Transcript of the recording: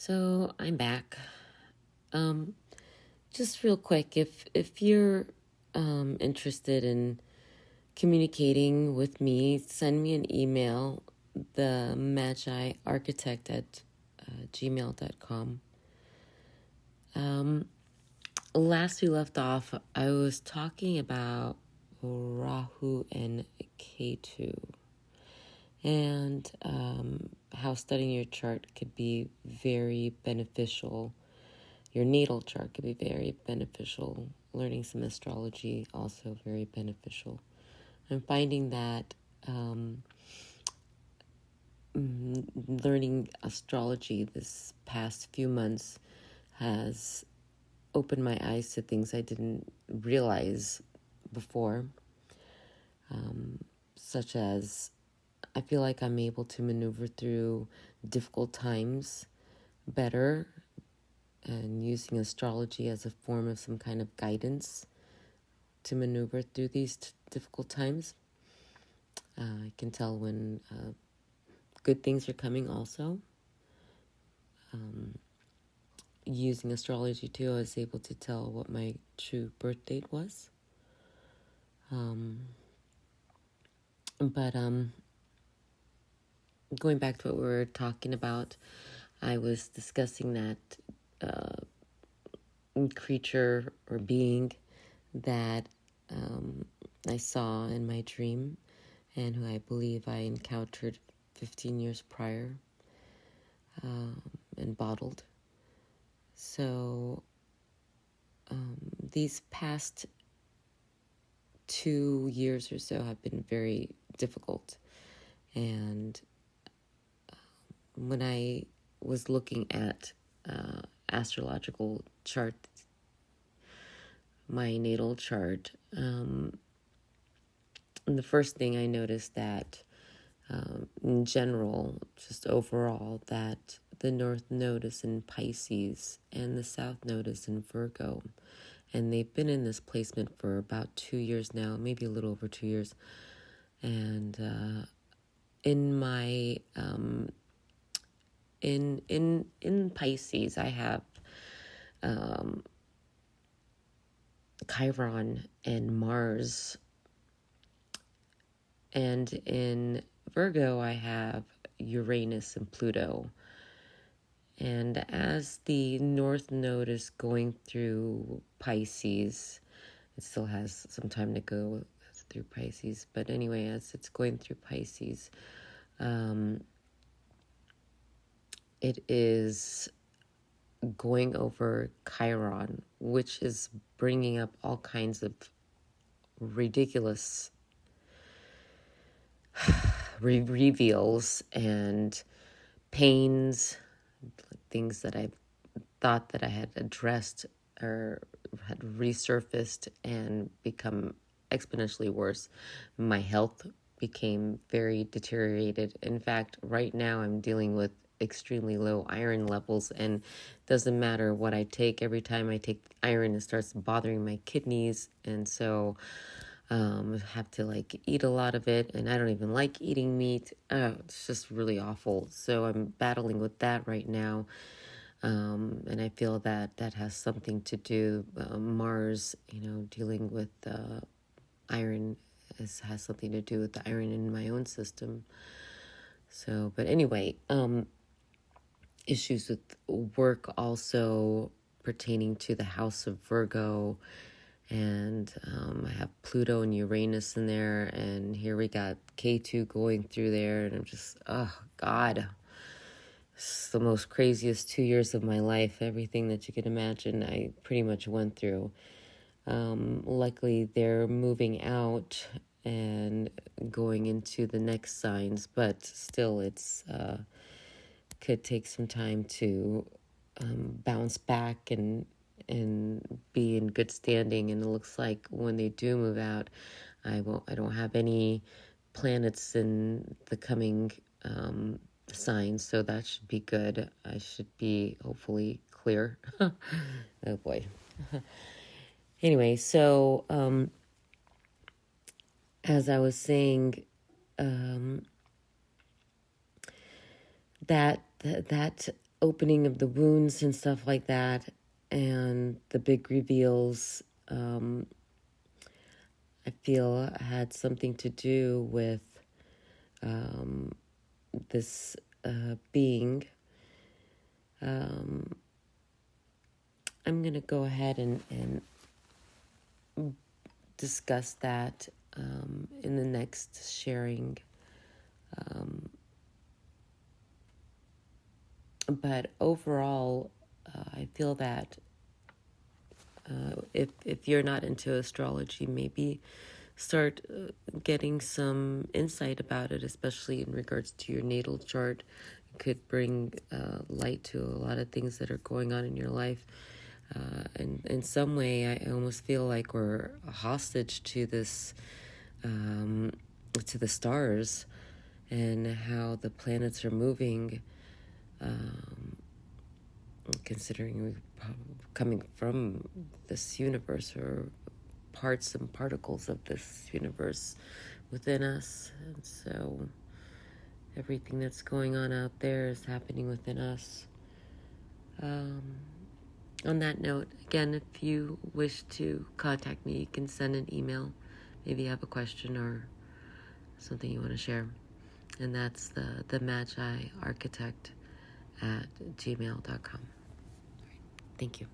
So I'm back. Just real quick, if you're interested in communicating with me, send me an email, the magiarchitect at gmail.com. Last we left off, I was talking about Rahu and Ketu, and how studying your chart could be very beneficial. Your natal chart could be very beneficial. Learning some astrology, also very beneficial. I'm finding that learning astrology this past few months has opened my eyes to things I didn't realize before, such as I feel like I'm able to maneuver through difficult times better, and using astrology as a form of some kind of guidance to maneuver through these difficult times. I can tell when good things are coming also. Using astrology too, I was able to tell what my true birth date was. But going back to what we were talking about, I was discussing that creature or being that I saw in my dream, and who I believe I encountered 15 years prior, and bottled. So these past 2 years or so have been very difficult. And when I was looking at astrological chart, my natal chart, the first thing I noticed that in general, just overall, that the North Node is in Pisces and the South Node is in Virgo. And they've been in this placement for about 2 years now, maybe a little over 2 years. And in my in Pisces, I have Chiron and Mars, and in Virgo I have Uranus and Pluto. And as the North Node is going through Pisces, it still has some time to go through Pisces, but anyway, as it's going through Pisces, it is going over Chiron, which is bringing up all kinds of ridiculous reveals and pains, things that I thought that I had addressed or had resurfaced and become exponentially worse. My health became very deteriorated. In fact, right now I'm dealing with extremely low iron levels, and doesn't matter what I take. Every time I take iron, it starts bothering my kidneys, and so have to eat a lot of it, and I don't even like eating meat. It's just really awful. So I'm battling with that right now. And I feel that that has something to do, Mars, dealing with iron has something to do with the iron in my own system. So, but anyway, issues with work also pertaining to the house of Virgo. And I have Pluto and Uranus in there, and here we got K2 going through there, and I'm just, oh God, it's the most craziest 2 years of my life. Everything that you could imagine, I pretty much went through. Luckily, they're moving out and going into the next signs, but still, it's could take some time to bounce back and be in good standing. And it looks like when they do move out, I don't have any planets in the coming signs, so that should be good. I should be hopefully clear. Oh boy. Anyway, so as I was saying, that opening of the wounds and stuff like that, and the big reveals, I feel had something to do with this being. I'm going to go ahead and discuss that in the next sharing. But overall, I feel that if you're not into astrology, maybe start getting some insight about it, especially in regards to your natal chart. It could bring light to a lot of things that are going on in your life. And in some way, I almost feel like we're a hostage to this, to the stars and how the planets are moving. Considering we're coming from this universe, or parts and particles of this universe within us, and so everything that's going on out there is happening within us. On that note, again, if you wish to contact me, you can send an email. Maybe you have a question or something you want to share, and that's the Magi Architect at gmail.com. Thank you.